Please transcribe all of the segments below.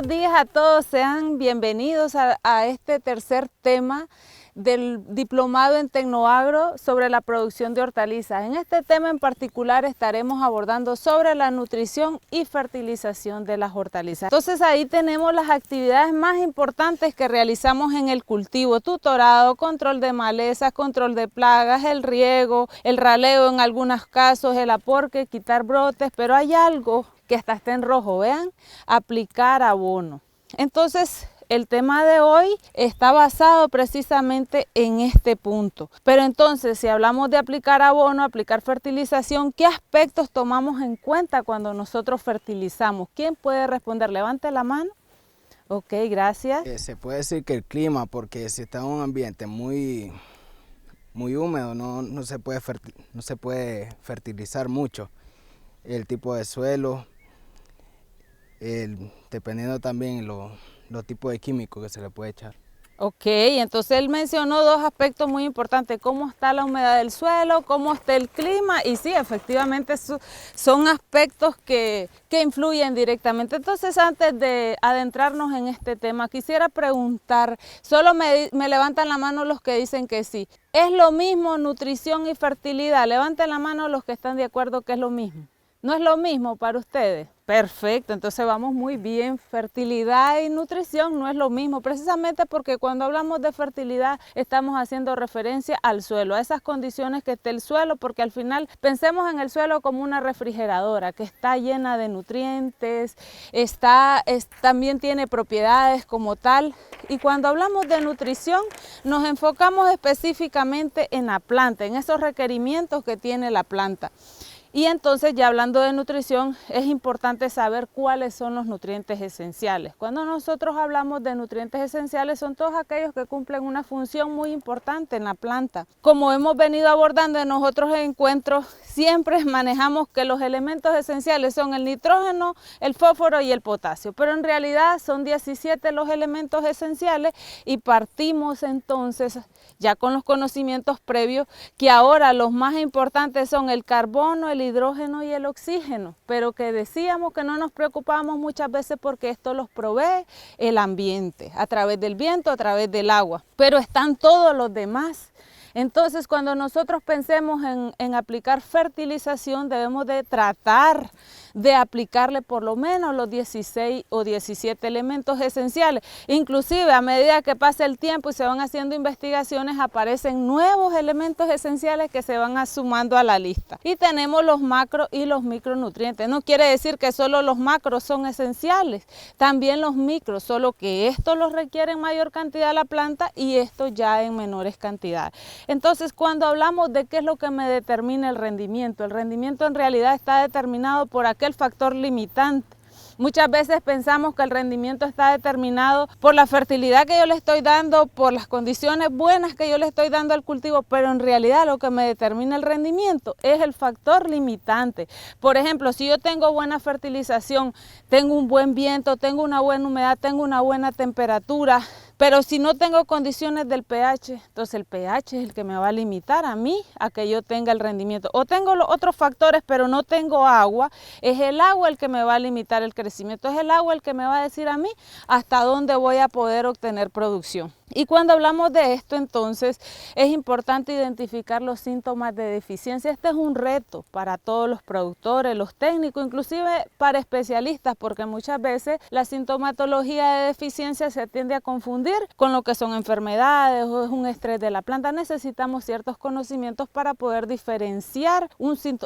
buenos días a todos, sean bienvenidos a este tercer tema del diplomado en Tecnoagro sobre la producción de hortalizas. En este tema en particular estaremos abordando sobre la nutrición y fertilización de las hortalizas. Entonces ahí tenemos las actividades más importantes que realizamos en el cultivo: tutorado, control de malezas, control de plagas, el riego, el raleo en algunos casos, el aporque, quitar brotes, pero hay algo que hasta está en rojo, vean, aplicar abono. Entonces el tema de hoy está basado precisamente en este punto. Pero entonces, si hablamos de aplicar abono, aplicar fertilización, ¿qué aspectos tomamos en cuenta cuando nosotros fertilizamos? ¿Quién puede responder? Levante la mano. Ok, gracias. Se puede decir que el clima, porque si está en un ambiente muy húmedo, no se puede fertilizar mucho. El tipo de suelo, dependiendo también los tipos de químicos que se le puede echar. Ok, entonces él mencionó dos aspectos muy importantes: cómo está la humedad del suelo, cómo está el clima, y sí, efectivamente son aspectos que influyen directamente. Entonces, antes de adentrarnos en este tema, quisiera preguntar, solo me levantan la mano los que dicen que sí. ¿Es lo mismo nutrición y fertilidad? Levanten la mano los que están de acuerdo que es lo mismo. ¿No es lo mismo para ustedes? Perfecto, entonces vamos muy bien. Fertilidad y nutrición no es lo mismo, precisamente porque cuando hablamos de fertilidad estamos haciendo referencia al suelo, a esas condiciones que esté el suelo, porque al final pensemos en el suelo como una refrigeradora que está llena de nutrientes, también tiene propiedades como tal. Y cuando hablamos de nutrición nos enfocamos específicamente en la planta, en esos requerimientos que tiene la planta. Y entonces, ya hablando de nutrición, es importante saber cuáles son los nutrientes esenciales. Cuando nosotros hablamos de nutrientes esenciales, son todos aquellos que cumplen una función muy importante en la planta. Como hemos venido abordando en otros encuentros, siempre manejamos que los elementos esenciales son el nitrógeno, el fósforo y el potasio, pero en realidad son 17 los elementos esenciales, y partimos entonces ya con los conocimientos previos que ahora los más importantes son el carbono, el hidrógeno y el oxígeno, pero que decíamos que no nos preocupamos muchas veces porque esto los provee el ambiente, a través del viento, a través del agua, pero están todos los demás. Entonces, cuando nosotros pensemos en aplicar fertilización, debemos de tratar de aplicarle por lo menos los 16 o 17 elementos esenciales. Inclusive, a medida que pasa el tiempo y se van haciendo investigaciones, aparecen nuevos elementos esenciales que se van sumando a la lista. Y tenemos los macro y los micronutrientes. No quiere decir que solo los macros son esenciales, también los micros, solo que estos los requiere en mayor cantidad la planta y estos ya en menores cantidades. Entonces, cuando hablamos de qué es lo que me determina el rendimiento en realidad está determinado por aquel factor limitante. Muchas veces pensamos que el rendimiento está determinado por la fertilidad que yo le estoy dando, por las condiciones buenas que yo le estoy dando al cultivo, pero en realidad lo que me determina el rendimiento es el factor limitante. Por ejemplo, si yo tengo buena fertilización, tengo un buen viento, tengo una buena humedad, tengo una buena temperatura, pero si no tengo condiciones del pH, entonces el pH es el que me va a limitar a mí a que yo tenga el rendimiento. O tengo los otros factores, pero no tengo agua, es el agua el que me va a limitar el crecimiento, es el agua el que me va a decir a mí hasta dónde voy a poder obtener producción. Y cuando hablamos de esto, entonces es importante identificar los síntomas de deficiencia. Este es un reto para todos los productores, los técnicos, inclusive para especialistas, porque muchas veces la sintomatología de deficiencia se tiende a confundir con lo que son enfermedades o es un estrés de la planta. Necesitamos ciertos conocimientos para poder diferenciar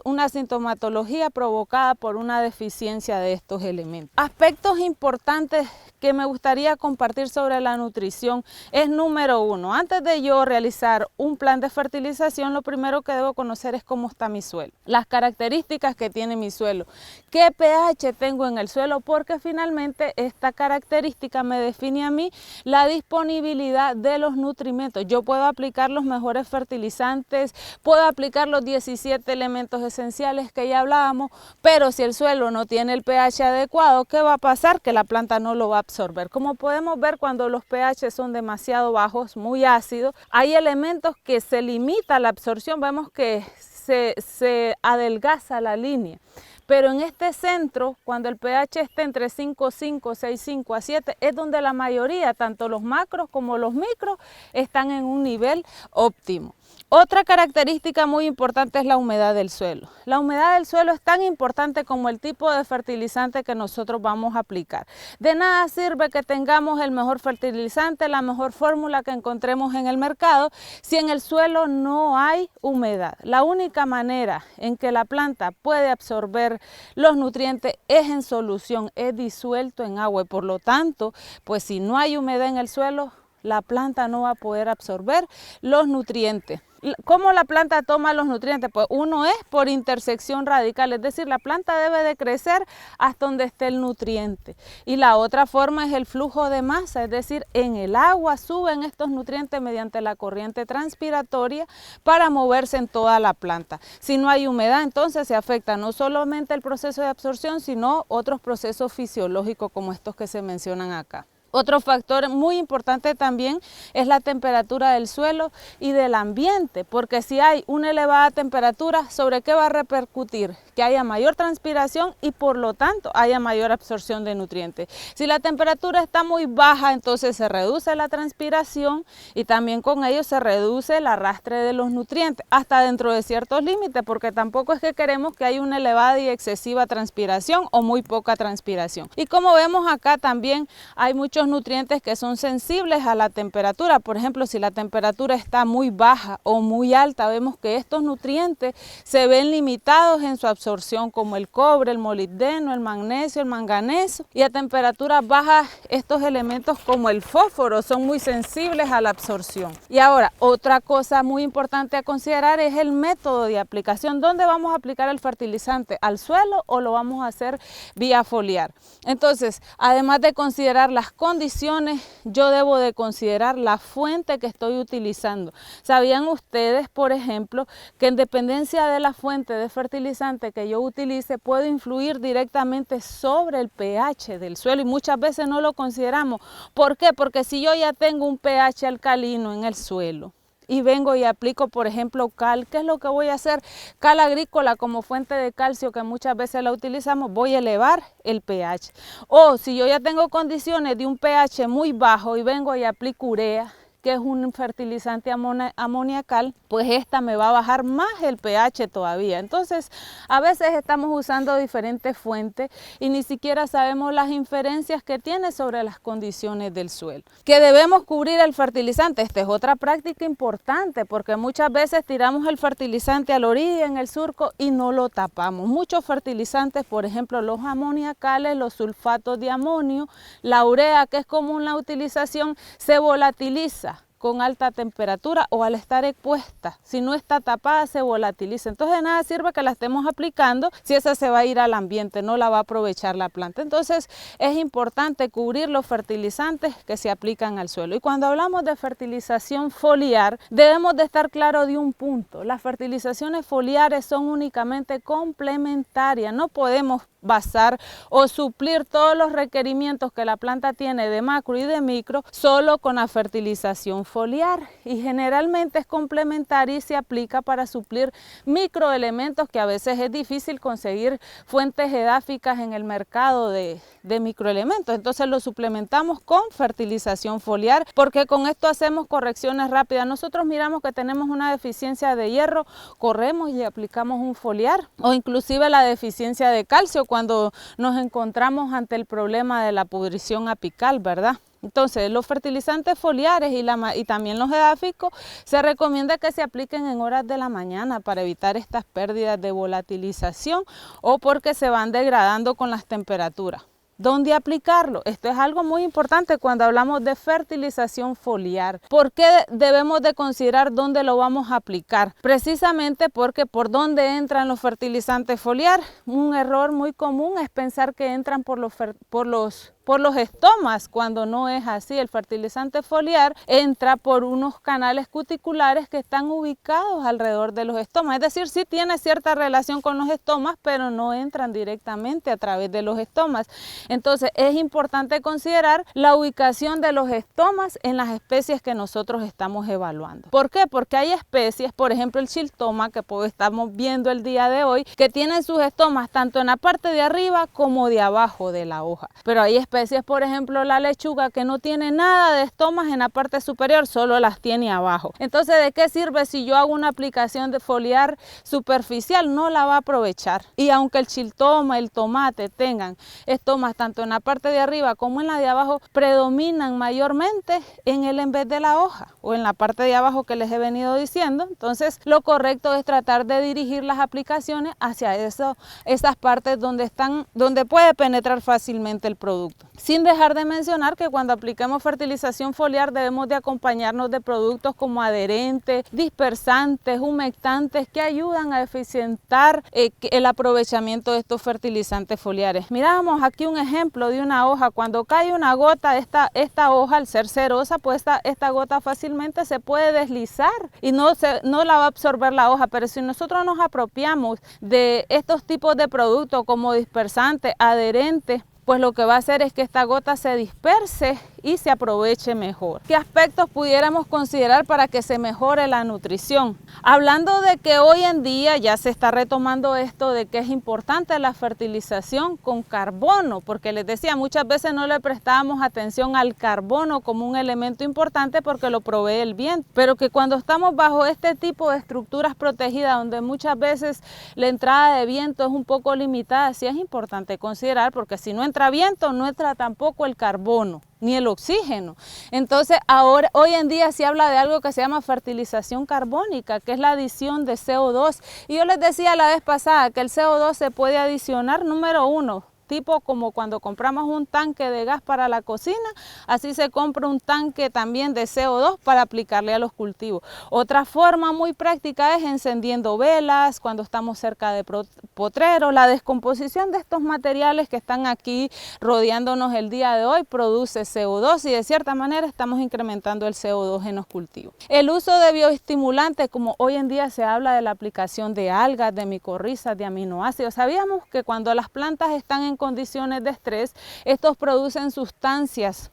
una sintomatología provocada por una deficiencia de estos elementos. Aspectos importantes que me gustaría compartir sobre la nutrición es: número uno, antes de yo realizar un plan de fertilización, lo primero que debo conocer es cómo está mi suelo, las características que tiene mi suelo, qué pH tengo en el suelo, porque finalmente esta característica me define a mí la disponibilidad de los nutrimentos. Yo puedo aplicar los mejores fertilizantes, puedo aplicar los 17 elementos esenciales que ya hablábamos, pero si el suelo no tiene el pH adecuado, ¿qué va a pasar? Que la planta no lo va a absorber. Como podemos ver, cuando los pH son demasiado bajos, muy ácidos, hay elementos que se limita la absorción, vemos que se adelgaza la línea. pero en este centro, cuando el pH está entre 5,5, 6,5 a 7, es donde la mayoría, tanto los macros como los micros, están en un nivel óptimo. Otra característica muy importante es la humedad del suelo. La humedad del suelo es tan importante como el tipo de fertilizante que nosotros vamos a aplicar. De nada sirve que tengamos el mejor fertilizante, la mejor fórmula que encontremos en el mercado, si en el suelo no hay humedad. La única manera en que la planta puede absorber los nutrientes es en solución, es disuelto en agua, y por lo tanto, pues si no hay humedad en el suelo, la planta no va a poder absorber los nutrientes. ¿Cómo la planta toma los nutrientes? Pues uno es por intersección radical, es decir, la planta debe de crecer hasta donde esté el nutriente. Y la otra forma es el flujo de masa, es decir, en el agua suben estos nutrientes mediante la corriente transpiratoria para moverse en toda la planta. Si no hay humedad, entonces se afecta no solamente el proceso de absorción, sino otros procesos fisiológicos como estos que se mencionan acá. Otro factor muy importante también es la temperatura del suelo y del ambiente, porque si hay una elevada temperatura, ¿sobre qué va a repercutir? Que haya mayor transpiración y por lo tanto haya mayor absorción de nutrientes. Si la temperatura está muy baja, entonces se reduce la transpiración y también con ello se reduce el arrastre de los nutrientes, hasta dentro de ciertos límites, porque tampoco es que queremos que haya una elevada y excesiva transpiración o muy poca transpiración. Y como vemos acá también hay muchos nutrientes que son sensibles a la temperatura. Por ejemplo, si la temperatura está muy baja o muy alta, vemos que estos nutrientes se ven limitados en su absorción, como el cobre, el molibdeno, el magnesio, el manganeso. Y a temperaturas bajas, estos elementos como el fósforo son muy sensibles a la absorción. Y ahora, otra cosa muy importante a considerar es el método de aplicación. ¿Dónde vamos a aplicar el fertilizante? ¿Al suelo o lo vamos a hacer vía foliar? Entonces, además de considerar las condiciones, yo debo de considerar la fuente que estoy utilizando. ¿Sabían ustedes, por ejemplo, que en dependencia de la fuente de fertilizante que yo utilice, puedo influir directamente sobre el pH del suelo? Y muchas veces no lo consideramos. ¿Por qué? Porque si yo ya tengo un pH alcalino en el suelo y vengo y aplico, por ejemplo, cal, ¿qué es lo que voy a hacer? Cal agrícola como fuente de calcio, que muchas veces la utilizamos, voy a elevar el pH. O si yo ya tengo condiciones de un pH muy bajo y vengo y aplico urea, que es un fertilizante amoniacal, pues esta me va a bajar más el pH todavía. Entonces, a veces estamos usando diferentes fuentes y ni siquiera sabemos las inferencias que tiene sobre las condiciones del suelo. Que debemos cubrir el fertilizante, esta es otra práctica importante, porque muchas veces tiramos el fertilizante a la orilla en el surco y no lo tapamos. Muchos fertilizantes, por ejemplo, los amoniacales, los sulfatos de amonio, la urea, que es común la utilización, se volatiliza con alta temperatura o al estar expuesta. Si no está tapada, se volatiliza. Entonces de nada sirve que la estemos aplicando si esa se va a ir al ambiente, no la va a aprovechar la planta. Entonces es importante cubrir los fertilizantes que se aplican al suelo. Y cuando hablamos de fertilización foliar, debemos de estar claros de un punto. Las fertilizaciones foliares son únicamente complementarias. No podemos basar o suplir todos los requerimientos que la planta tiene de macro y de micro solo con la fertilización foliar, y generalmente es complementaria y se aplica para suplir microelementos que a veces es difícil conseguir fuentes edáficas en el mercado de microelementos. Entonces lo suplementamos con fertilización foliar, porque con esto hacemos correcciones rápidas. Nosotros miramos que tenemos una deficiencia de hierro, corremos y aplicamos un foliar, o inclusive la deficiencia de calcio cuando nos encontramos ante el problema de la pudrición apical, ¿verdad? Entonces, los fertilizantes foliares y también los edáficos se recomienda que se apliquen en horas de la mañana para evitar estas pérdidas de volatilización o porque se van degradando con las temperaturas. ¿Dónde aplicarlo? Esto es algo muy importante cuando hablamos de fertilización foliar. ¿Por qué debemos de considerar dónde lo vamos a aplicar? Precisamente porque por dónde entran los fertilizantes foliar. Un error muy común es pensar que entran por los por los estomas, cuando no es así. El fertilizante foliar entra por unos canales cuticulares que están ubicados alrededor de los estomas, es decir, sí tiene cierta relación con los estomas, pero no entran directamente a través de los estomas. Entonces es importante considerar la ubicación de los estomas en las especies que nosotros estamos evaluando. ¿Por qué? Porque hay especies, por ejemplo el chiltoma, que estamos viendo el día de hoy, que tienen sus estomas tanto en la parte de arriba como de abajo de la hoja. Pero hay especies, por ejemplo la lechuga, que no tiene nada de estomas en la parte superior, solo las tiene abajo. Entonces, ¿de qué sirve si yo hago una aplicación de foliar superficial? No la va a aprovechar. Y aunque el chiltoma, el tomate tengan estomas tanto en la parte de arriba como en la de abajo, predominan mayormente en en vez de la hoja o en la parte de abajo que les he venido diciendo. Entonces, lo correcto es tratar de dirigir las aplicaciones hacia esas partes donde puede penetrar fácilmente el producto. Sin dejar de mencionar que cuando apliquemos fertilización foliar debemos de acompañarnos de productos como adherentes, dispersantes, humectantes, que ayudan a eficientar el aprovechamiento de estos fertilizantes foliares. Miramos aquí un ejemplo de una hoja. Cuando cae una gota, esta hoja, al ser cerosa, pues esta gota fácilmente se puede deslizar y no la va a absorber la hoja. Pero si nosotros nos apropiamos de estos tipos de productos como dispersantes, adherentes, pues lo que va a hacer es que esta gota se disperse y se aproveche mejor. ¿Qué aspectos pudiéramos considerar para que se mejore la nutrición? Hablando de que hoy en día ya se está retomando esto de que es importante la fertilización con carbono, porque les decía, muchas veces no le prestábamos atención al carbono como un elemento importante porque lo provee el viento, pero que cuando estamos bajo este tipo de estructuras protegidas, donde muchas veces la entrada de viento es un poco limitada, sí es importante considerar, porque si no entra viento, no entra tampoco el carbono ni el oxígeno. Entonces hoy en día se habla de algo que se llama fertilización carbónica, que es la adición de CO2. Y yo les decía la vez pasada que el CO2 se puede adicionar, número uno, tipo como cuando compramos un tanque de gas para la cocina, así se compra un tanque también de CO2 para aplicarle a los cultivos. Otra forma muy práctica es encendiendo velas cuando estamos cerca de potreros. La descomposición de estos materiales que están aquí rodeándonos el día de hoy produce CO2 y de cierta manera estamos incrementando el CO2 en los cultivos. El uso de bioestimulantes, como hoy en día se habla de la aplicación de algas, de micorrizas, de aminoácidos. Sabíamos que cuando las plantas están en condiciones de estrés, estos producen sustancias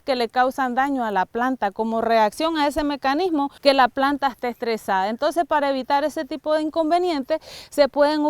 que le causan daño a la planta como reacción a ese mecanismo que la planta esté estresada. Entonces, para evitar ese tipo de inconvenientes, se pueden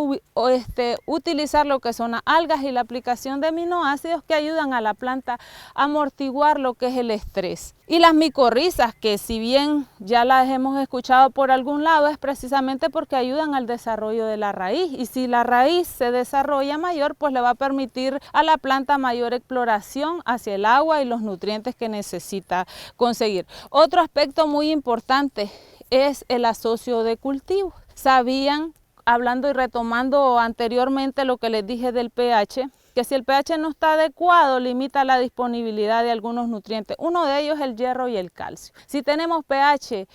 utilizar lo que son las algas y la aplicación de aminoácidos que ayudan a la planta a amortiguar lo que es el estrés. Y las micorrizas, que si bien ya las hemos escuchado por algún lado, es precisamente porque ayudan al desarrollo de la raíz. Y si la raíz se desarrolla mayor, pues le va a permitir a la planta mayor exploración hacia el agua y los nutrientes que necesita conseguir. Otro aspecto muy importante es el asocio de cultivos. ¿Sabían, hablando y retomando anteriormente lo que les dije del pH, que si el pH no está adecuado, limita la disponibilidad de algunos nutrientes? Uno de ellos es el hierro y el calcio. Si tenemos pH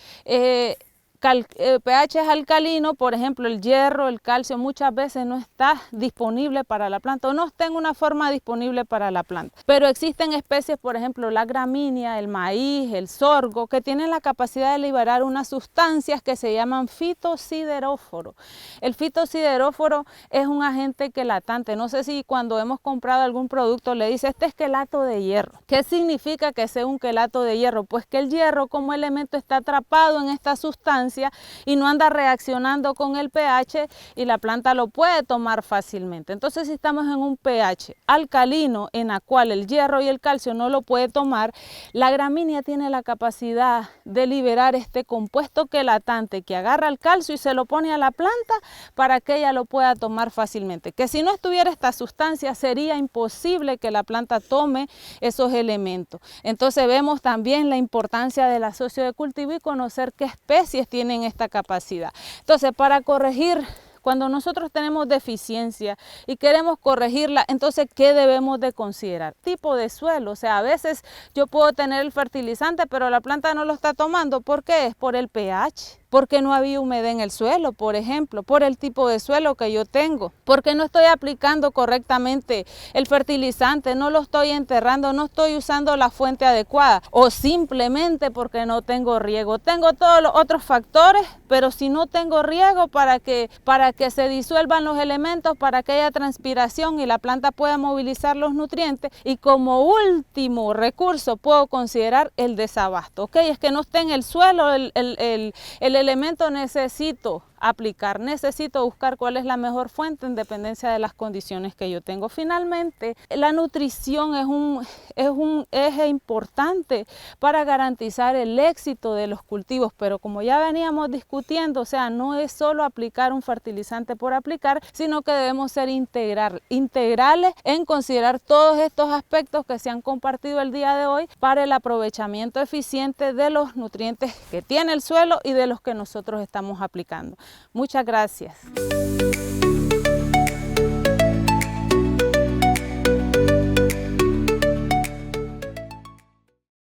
es alcalino, por ejemplo, el hierro, el calcio muchas veces no está disponible para la planta o no está en una forma disponible para la planta. Pero existen especies, por ejemplo, la gramínea, el maíz, el sorgo, que tienen la capacidad de liberar unas sustancias que se llaman fitosideróforo. El fitosideróforo es un agente quelatante. No sé si cuando hemos comprado algún producto le dice, este es quelato de hierro. ¿Qué significa que sea un quelato de hierro? Pues que el hierro como elemento está atrapado en esta sustancia y no anda reaccionando con el pH y la planta lo puede tomar fácilmente. Entonces, si estamos en un pH alcalino en la cual el hierro y el calcio no lo puede tomar, la gramínea tiene la capacidad de liberar este compuesto quelatante que agarra el calcio y se lo pone a la planta para que ella lo pueda tomar fácilmente. Que si no estuviera esta sustancia sería imposible que la planta tome esos elementos. Entonces vemos también la importancia del asocio de cultivo y conocer qué especies tienen esta capacidad. Entonces, para corregir, cuando nosotros tenemos deficiencia y queremos corregirla, entonces, ¿qué debemos de considerar? Tipo de suelo. O sea, a veces yo puedo tener el fertilizante, pero la planta no lo está tomando. ¿Por qué? Es por el pH. porque no había humedad en el suelo, por ejemplo, por el tipo de suelo que yo tengo, porque no estoy aplicando correctamente el fertilizante, no lo estoy enterrando, no estoy usando la fuente adecuada, o simplemente porque no tengo riego. Tengo todos los otros factores, pero si no tengo riego para que se disuelvan los elementos, para que haya transpiración y la planta pueda movilizar los nutrientes, y como último recurso puedo considerar el desabasto. ¿Ok? Es que no esté en el suelo el elemento, necesito aplicar, necesito buscar cuál es la mejor fuente en dependencia de las condiciones que yo tengo. Finalmente, la nutrición es un eje importante para garantizar el éxito de los cultivos, pero como ya veníamos discutiendo, o sea, no es solo aplicar un fertilizante por aplicar, sino que debemos ser integrales en considerar todos estos aspectos que se han compartido el día de hoy para el aprovechamiento eficiente de los nutrientes que tiene el suelo y de los que nosotros estamos aplicando. Muchas gracias.